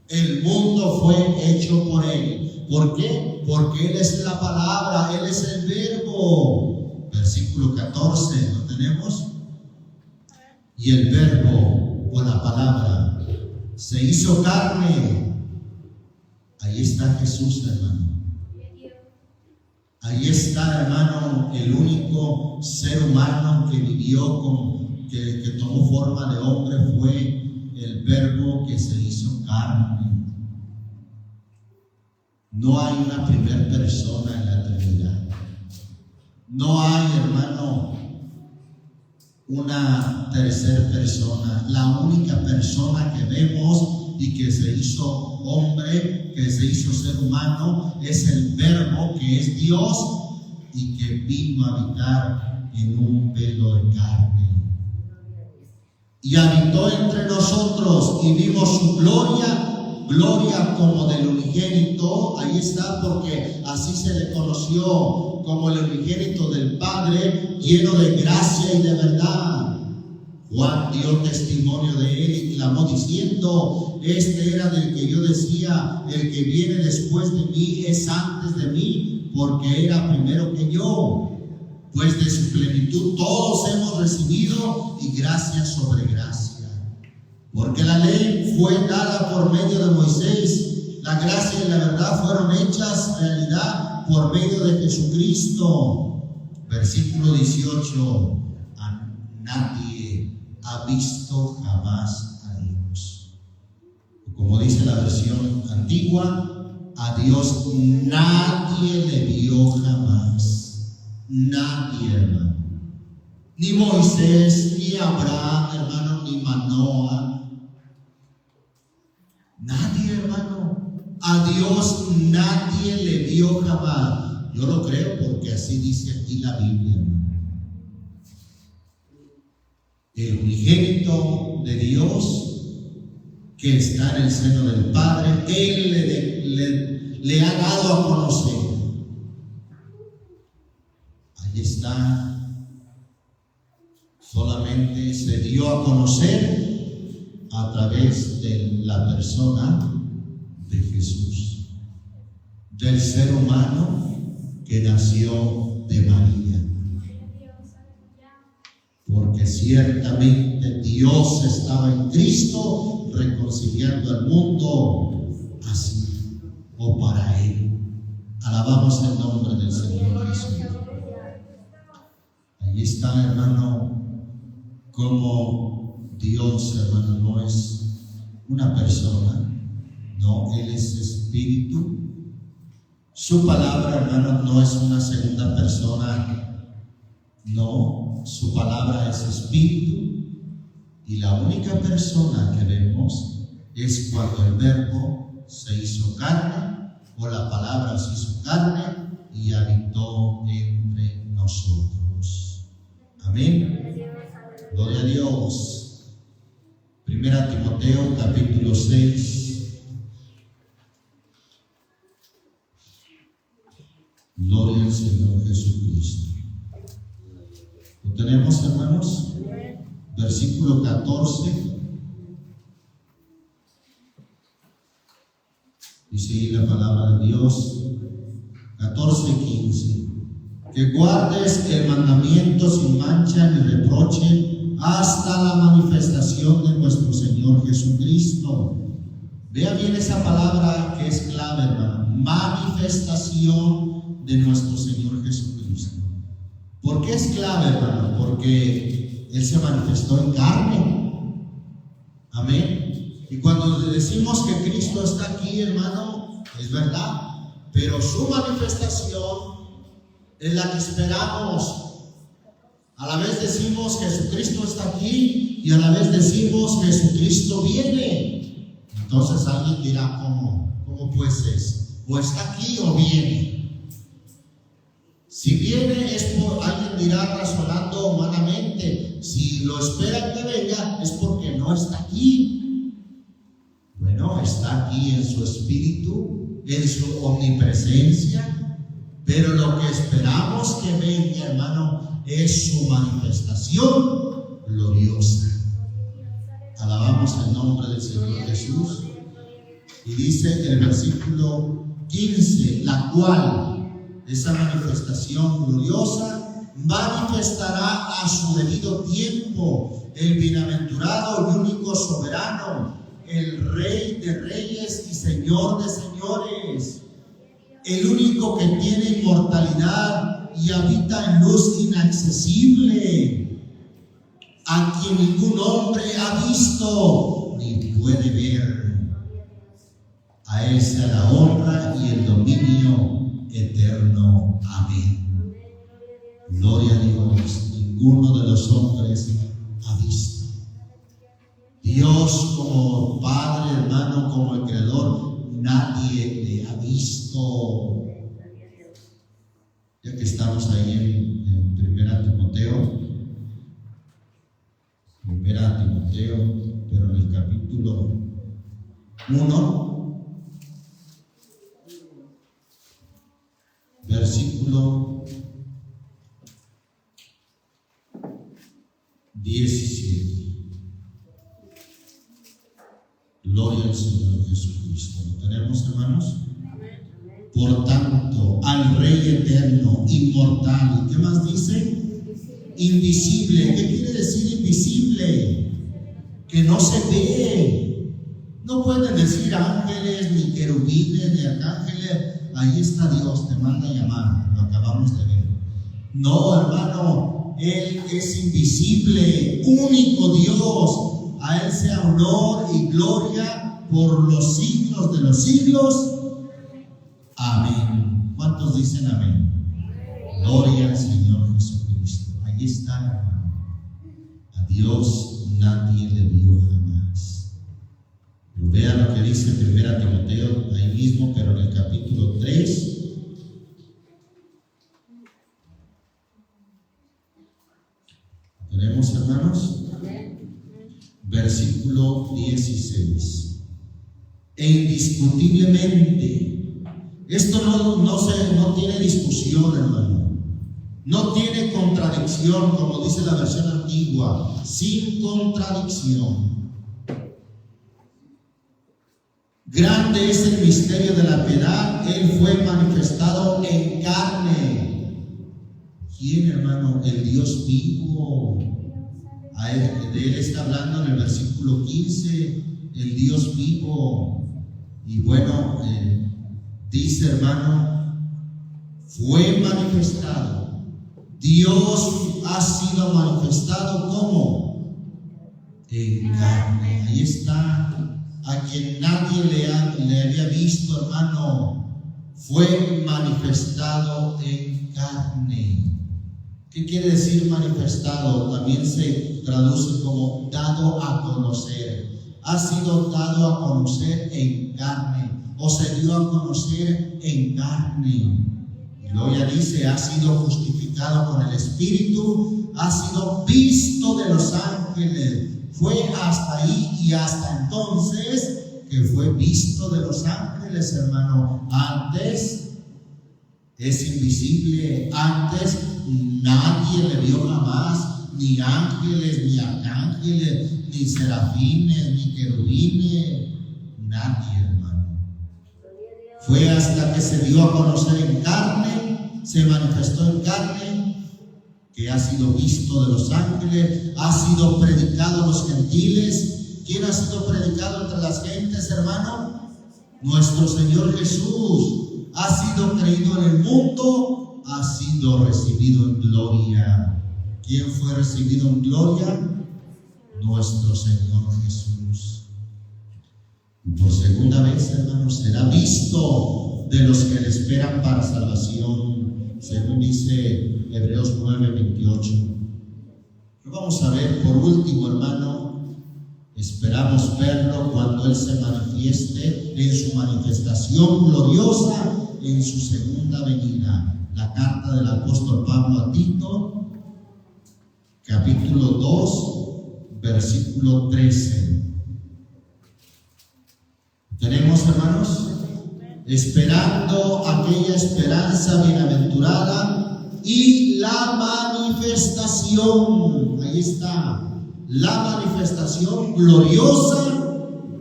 Speaker 1: El mundo fue hecho por él. ¿Por qué? Porque él es la palabra, él es el verbo. Versículo 14, ¿lo tenemos? Y el verbo o la palabra se hizo carne. Ahí está Jesús, hermano. Ahí está, hermano, el único ser humano que vivió que tomó forma de hombre fue el verbo que se hizo carne. No hay una primera persona en la Trinidad. No hay, hermano, una tercera persona. La única persona que vemos y que se hizo hombre, que se hizo ser humano, es el verbo que es Dios y que vino a habitar en un velo de carne. Y habitó entre nosotros y vimos su gloria, gloria como del unigénito. Ahí está, porque así se le conoció, como el unigénito del Padre, lleno de gracia y de verdad. Juan dio testimonio de él y clamó diciendo: este era del que yo decía, el que viene después de mí es antes de mí, porque era primero que yo. Pues de su plenitud todos hemos recibido y gracia sobre gracia. Porque la ley fue dada por medio de Moisés, la gracia y la verdad fueron hechas realidad por medio de Jesucristo. Versículo 18. A nadie ha visto jamás a Dios. Como dice la versión antigua, a Dios nadie le vio jamás. Nadie, hermano. Ni Moisés, ni Abraham, hermano, ni Manoah. Nadie, hermano. A Dios nadie le vio jamás. Yo lo creo porque así dice aquí la Biblia, hermano. El unigénito de Dios que está en el seno del Padre, Él le ha dado a conocer. Ahí está. Solamente se dio a conocer a través de la persona de Jesús, del ser humano que nació de María. Porque ciertamente Dios estaba en Cristo reconciliando al mundo así o para Él. Alabamos el nombre del Señor Jesús. Ahí está, hermano, como Dios, hermano, no es una persona, no, Él es espíritu. Su palabra, hermano, no es una segunda persona, no, su palabra es espíritu. Y la única persona que vemos es cuando el verbo se hizo carne, o la palabra se hizo carne y habitó entre nosotros. Amén. Gloria a Dios. Primera Timoteo capítulo 6. Gloria al Señor Jesucristo. ¿Lo tenemos, hermanos? Versículo 14. Dice ahí la palabra de Dios. 14:15. Que guardes el mandamiento sin mancha ni reproche hasta la manifestación de nuestro Señor Jesucristo. Vea bien esa palabra que es clave, hermano. Manifestación de nuestro Señor Jesucristo. ¿Por qué es clave, hermano? Porque Él se manifestó en carne. Amén. Y cuando decimos que Cristo está aquí, hermano, es verdad. Pero su manifestación es la que esperamos. A la vez decimos Jesucristo está aquí y a la vez decimos Jesucristo viene. Entonces alguien dirá, ¿cómo pues es? O está aquí o viene. Si viene es por, alguien dirá razonando humanamente, si lo esperan que venga es porque no está aquí. Bueno, está aquí en su espíritu, en su omnipresencia, pero lo que esperamos que venga, hermano, es su manifestación gloriosa. Alabamos el nombre del Señor Jesús. Y dice el versículo 15, la cual, esa manifestación gloriosa, manifestará a su debido tiempo el bienaventurado y único soberano, el Rey de reyes y Señor de señores, el único que tiene inmortalidad y habita en luz inaccesible, a quien ningún hombre ha visto ni puede ver. A Él sea la honra y el dominio eterno. Amén. Gloria a Dios. Ninguno de los hombres ha visto. Dios como Padre, hermano, como el Creador, nadie le ha visto. Ya que estamos ahí en 1 Timoteo, pero en el capítulo 1, versículo 17. Gloria al Señor Jesucristo. ¿Lo tenemos, hermanos? Por tanto, al Rey eterno, inmortal, ¿y qué más dice? Invisible. ¿Qué quiere decir invisible? Que no se ve. No pueden decir ángeles, ni querubines, ni arcángeles. Ahí está Dios, te manda a llamar. Lo acabamos de ver. No, hermano, Él es invisible, único Dios. A Él sea honor y gloria por los siglos de los siglos. Amén. ¿Cuántos dicen amén? Gloria al Señor Jesucristo. Ahí está, hermano. A Dios nadie le vio jamás. Vean lo que dice 1 Timoteo, ahí mismo, pero en el capítulo 3. ¿Tenemos, hermanos? Versículo 16. E indiscutiblemente, esto no tiene discusión, hermano. No tiene contradicción, como dice la versión antigua, sin contradicción. Grande es el misterio de la piedad, Él fue manifestado en carne. ¿Quién, hermano? El Dios vivo. De Él está hablando en el versículo 15, el Dios vivo. Y bueno, dice, hermano, fue manifestado. Dios ha sido manifestado ¿cómo? En carne. Ahí está. A quien nadie le había visto, hermano, fue manifestado en carne. ¿Qué quiere decir manifestado? También se traduce como dado a conocer. Ha sido dado a conocer en carne, o se dio a conocer en carne. Y luego ya dice, ha sido justificado con el Espíritu, ha sido visto de los ángeles. Fue hasta ahí y hasta entonces que fue visto de los ángeles, hermano. Antes es invisible, antes nadie le vio jamás, ni ángeles, ni arcángeles, ni serafines, ni querubines, nadie, hermano. Fue hasta que se dio a conocer en carne, se manifestó en carne, que ha sido visto de los ángeles, ha sido predicado a los gentiles. ¿Quién ha sido predicado entre las gentes, hermano? Nuestro Señor Jesús. Ha sido creído en el mundo, ha sido recibido en gloria. ¿Quién fue recibido en gloria? Nuestro Señor Jesús. Y por segunda vez, hermano, será visto de los que le esperan para salvación, según dice Hebreos 9:28. Vamos a ver por último, hermano, esperamos verlo cuando Él se manifieste en su manifestación gloriosa, en su segunda venida. La carta del apóstol Pablo a Tito, capítulo 2, versículo 13. ¿Tenemos, hermanos? Esperando aquella esperanza bienaventurada y la manifestación, ahí está, la manifestación gloriosa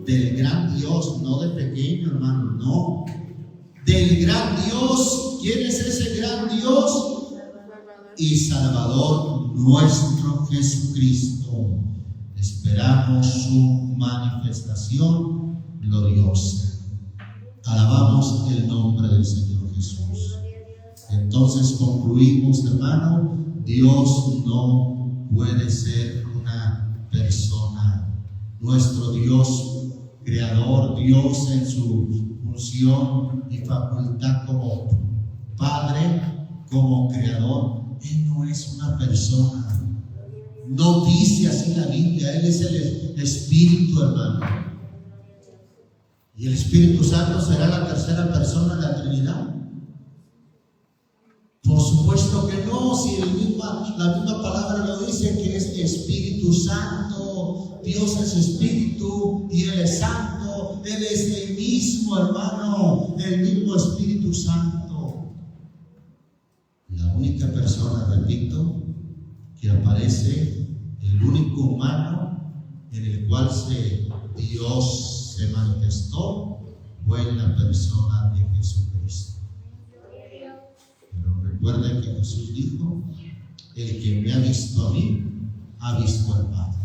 Speaker 1: del gran Dios, no de pequeño, hermano, no, del gran Dios. ¿Quién es ese gran Dios? Y Salvador nuestro Jesucristo. Esperamos su manifestación gloriosa. Alabamos el nombre del Señor Jesús. Entonces concluimos, hermano, Dios no puede ser una persona. Nuestro Dios creador, Dios en su función y facultad como Padre, como creador, Él no es una persona. No dice así la Biblia. Él es el Espíritu, hermano. ¿Y el Espíritu Santo será la tercera persona de la Trinidad? Por supuesto que no, si la misma palabra lo dice, que es Espíritu Santo. Dios es Espíritu y Él es Santo. Él es el mismo, hermano, el mismo Espíritu Santo. La única persona, repito, que aparece, el único humano en el cual Dios se manifestó, fue en la persona de Jesucristo. Pero recuerden que Jesús dijo: el que me ha visto a mí, ha visto al Padre.